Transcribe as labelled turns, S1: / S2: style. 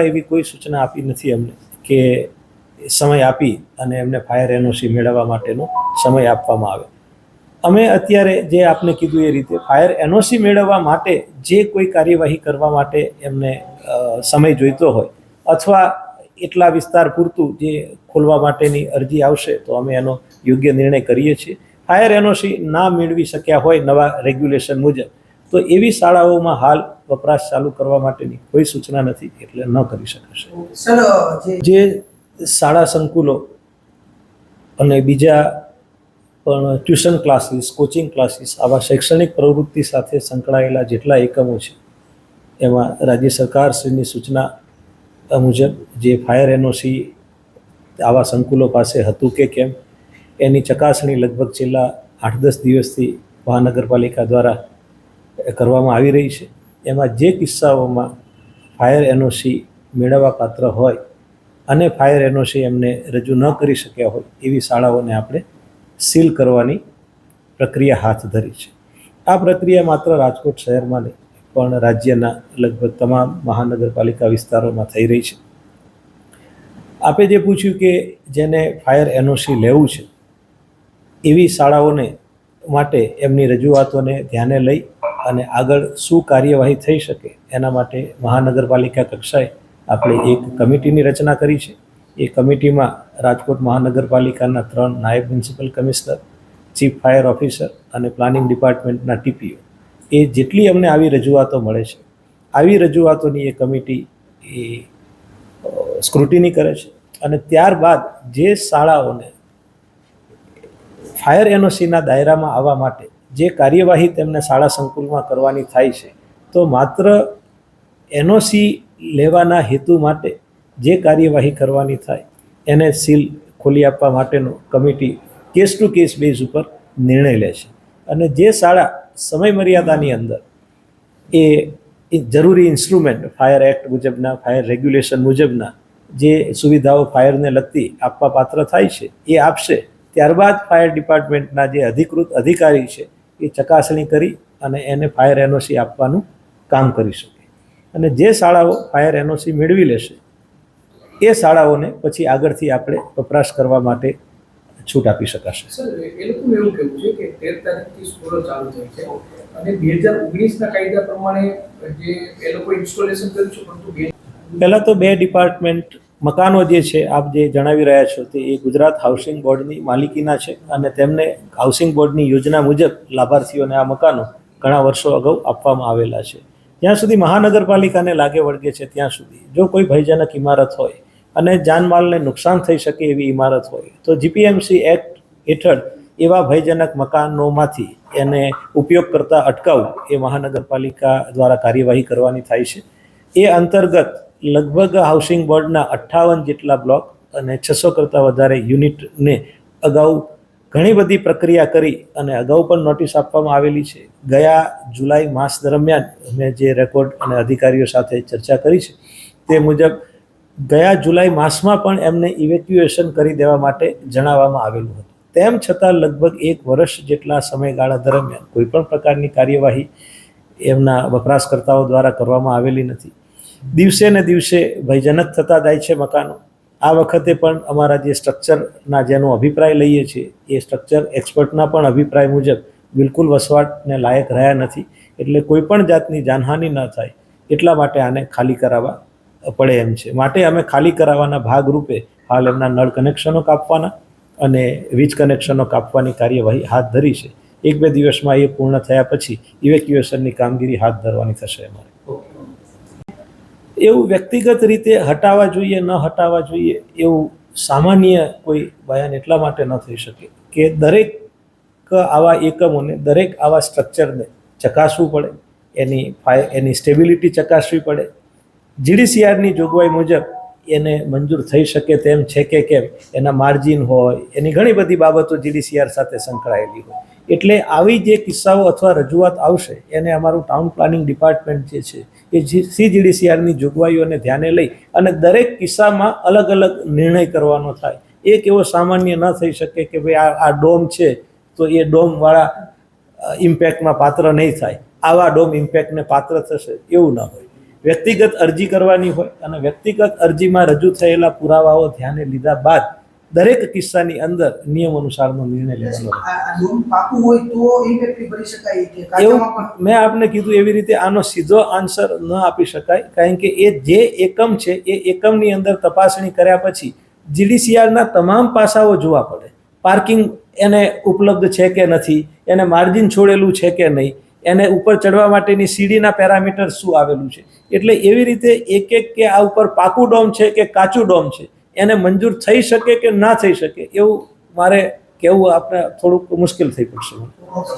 S1: એવી કોઈ સૂચના આપી નથી અમને કે સમય આપી અને એમને ફાયર એનઓસી મેળવવા માટેનો સમય આપવામાં આવે. અમે અત્યારે જે આપને કીધું એ રીતે ફાયર એનઓસી મેળવવા માટે જે કોઈ કાર્યવાહી કરવા માટે એમને સમય જોઈતો હોય અથવા એટલા વિસ્તાર પૂરતું જે ખોલવા માટેની અરજી આવશે તો અમે એનો યોગ્ય નિર્ણય કરીએ છીએ. ફાયર એનઓસી ના મેળવી શક્યા હોય નવા રેગ્યુલેશન મુજબ તો એવી શાળાઓમાં હાલ વપરાશ ચાલુ કરવા માટેની કોઈ સૂચના નથી, એટલે ન કરી શકાશે.
S2: સર,
S1: જે શાળા સંકુલો અને બીજા પણ ટ્યુશન ક્લાસીસ, કોચિંગ ક્લાસીસ, આવા શૈક્ષણિક પ્રવૃત્તિ સાથે સંકળાયેલા જેટલા એકમો છે એમાં રાજ્ય સરકારશ્રીની સૂચના મુજબ જે ફાયર એનઓસી આવા સંકુલો પાસે હતું કે કેમ એની ચકાસણી લગભગ છેલ્લા 8-10 દિવસથી મહાનગરપાલિકા દ્વારા કરવામાં આવી રહી છે. એમાં જે કિસ્સાઓમાં ફાયર એનઓસી મેળવવા પાત્ર હોય અને ફાયર એનઓસી એમને રજૂ ન કરી શક્યા હોય એવી શાળાઓને આપણે સીલ કરવાની પ્રક્રિયા હાથ ધરી છે. આ પ્રક્રિયા માત્ર રાજકોટ શહેરમાં નહીં પણ રાજ્યના લગભગ તમામ મહાનગરપાલિકા વિસ્તારોમાં થઈ રહી છે. આપે જે પૂછ્યું કે જેને ફાયર એનઓસી લેવું છે એવી શાળાઓને માટે એમની રજૂઆતોને ધ્યાને લઈ અને આગળ શું કાર્યવાહી થઈ શકે એના માટે મહાનગરપાલિકા કક્ષાએ આપણે એક કમિટીની રચના કરી છે. એ કમિટીમાં રાજકોટ મહાનગરપાલિકાના 3 નાયબ municipal commissioner, chief fire officer અને પ્લાનિંગ ડિપાર્ટમેન્ટના ટીપીઓ, એ જેટલી અમને આવી રજૂઆતો મળે છે આવી રજૂઆતોની એ કમિટી એ સ્ક્રુટિની કરે છે અને ત્યારબાદ જે શાળાઓને ફાયર એનઓસીના દાયરામાં આવવા માટે જે કાર્યવાહી તેમને શાળા સંકુલમાં કરવાની થાય છે તો માત્ર એનઓસી લેવાના હેતુ માટે જે કાર્યવાહી કરવાની થાય એને સીલ ખોલી આપવા માટેનો committee case two case base ઉપર નિર્ણય લે છે. અને જે શાળા સમય મર્યાદાની અંદર એ જરૂરી ઇન્સ્ટ્રુમેન્ટ ફાયર એક્ટ મુજબના, ફાયર રેગ્યુલેશન મુજબના જે સુવિધાઓ ફાયરને લગતી આપવા પાત્ર થાય છે એ આપશે. ત્યારબાદ ફાયર ડિપાર્ટમેન્ટના જે અધિકૃત અધિકારી છે એ ચકાસણી કરી અને એને ફાયર એનઓસી આપવાનું કામ કરી શકે. અને જે શાળાઓ ફાયર એનઓસી મેળવી લેશે એ શાળાઓને પછી આગળથી આપણે વપરાશ કરવા માટે છૂટ આપી શકાશે.
S2: સર, એ લોકોનું એવું કહેવું છે કે 13 તારીખથી સ્કૂલો ચાલુ થઈ છે અને 2019ના કાયદા પ્રમાણે જે એ લોકો ઇન્સ્ટોલેશન કર્યું છે, પરંતુ
S1: પહેલાં તો 2 ડિપાર્ટમેન્ટ મકાનો જે છે આપ જે જણાવી રહ્યા છો તે એ ગુજરાત હાઉસિંગ બોર્ડની માલિકીના છે અને તેમને હાઉસિંગ બોર્ડની યોજના મુજબ લાભાર્થીઓને આ મકાનો ઘણા વર્ષો અગાઉ આપવામાં આવેલા છે. જ્યાં સુધી મહાનગરપાલિકાને લાગે વળગે છે ત્યાં સુધી જો કોઈ ભયજનક ઇમારત હોય અને જાનમાલને નુકસાન થઈ શકે એવી ઇમારત હોય તો જીપીએમસી એક્ટ હેઠળ એવા ભયજનક મકાનોમાંથી એને ઉપયોગ કરતાં અટકાવવું એ મહાનગરપાલિકા દ્વારા કાર્યવાહી કરવાની થાય છે. એ અંતર્ગત લગભગ હાઉસિંગ બોર્ડના 58 જેટલા બ્લોક અને 600 કરતાં વધારે યુનિટને અગાઉ ઘણી બધી પ્રક્રિયા કરી અને અગાઉ પણ નોટિસ આપવામાં આવેલી છે. ગયા જુલાઈ માસ દરમિયાન મેં જે રેકોર્ડ અને અધિકારીઓ સાથે ચર્ચા કરી છે તે મુજબ ગયા જુલાઈ માસમાં પણ એમને ઇવેક્યુએશન કરી દેવા માટે જણાવવામાં આવેલું હતું. તેમ છતાં લગભગ 1 વર્ષ જેટલા સમયગાળા દરમિયાન કોઈપણ પ્રકારની કાર્યવાહી એમના વપરાશકર્તાઓ દ્વારા કરવામાં આવેલી નથી. દિવસે ને દિવસે ભયજનક થતા જાય છે મકાનો. આ વખતે પણ અમારા જે સ્ટ્રક્ચરના જેનો અભિપ્રાય લઈએ છીએ એ સ્ટ્રક્ચર એક્સપર્ટના પણ અભિપ્રાય મુજબ બિલકુલ વસવાટને લાયક રહ્યા નથી. એટલે કોઈ પણ જાતની જાનહાનિ ન થાય એટલા માટે આને ખાલી કરાવવા પડે એમ છે. માટે અમે ખાલી કરાવવાના ભાગરૂપે હાલ એમના નળ કનેક્શનો કાપવાના અને વીજ કનેક્શનો કાપવાની કાર્યવાહી હાથ ધરી છે. 1-2 દિવસમાં એ પૂર્ણ થયા પછી ઇવેક્યુએશનની કામગીરી હાથ ધરવાની થશે અમારે. એવું વ્યક્તિગત રીતે હટાવવા જોઈએ ન હટાવવા જોઈએ એવું સામાન્ય કોઈ બયાન એટલા માટે ન થઈ શકે કે દરેક આવા એકમોને, દરેક આવા સ્ટ્રક્ચરને ચકાસવું પડે, એની સ્ટેબિલિટી ચકાસવી પડે. જીડીસીઆરની જોગવાઈ મુજબ એને મંજૂર થઈ શકે તેમ છે કે કેમ, એના માર્જિન હોય, એની ઘણી બધી બાબતો જીડીસીઆર સાથે સંકળાયેલી હોય. એટલે આવી જે કિસ્સાઓ અથવા રજૂઆત આવશે એને અમારું ટાઉન પ્લાનિંગ ડિપાર્ટમેન્ટ જે છે એ સીજીડીસીઆરની જોગવાઈઓને ધ્યાને લઈ અને દરેક કિસ્સામાં અલગ અલગ નિર્ણય કરવાનો થાય. એક એવો સામાન્ય ન થઈ શકે કે ભાઈ આ ડોમ છે તો એ ડોમવાળા ઇમ્પેક્ટમાં પાત્ર નહીં થાય, આવા ડોમ ઇમ્પેક્ટને પાત્ર થશે, એવું ન હોય. વ્યક્તિગત અરજી કરવાની હોય અને વ્યક્તિગત અરજીમાં રજૂ થયેલા પુરાવાઓ ધ્યાને લીધા બાદ દરેક કિસ્સાની અંદર નિયમ અનુસારનો નિર્ણય લેવાનો હોય.
S3: આ લોન પાકું હોય તો એ વ્યક્તિ ભરી શકાય કે
S1: એવું
S3: કાચામાં પણ
S1: મેં આપને કીધું એવી રીતે આનો સીધો આન્સર ન આપી શકાય, કારણ કે એ જે એકમ છે એ એકમની અંદર તપાસણી કર્યા પછી જીડીસીઆરના તમામ પાસાઓ જોવા પડે. પાર્કિંગ એને ઉપલબ્ધ છે કે નથી, એને માર્જિન છોડેલું છે કે નહીં, એને ઉપર ચડવા માટેની સીડીના પેરામીટર શું આવેલું છે. એટલે એવી રીતે એક એક કે આ ઉપર પાકું ડોમ છે કે કાચું ડોમ છે એને મંજૂર થઈ શકે કે ના થઈ શકે એવું મારે કહેવું આપણે થોડુંક મુશ્કેલ થઈ પડશે.
S3: ઓકે.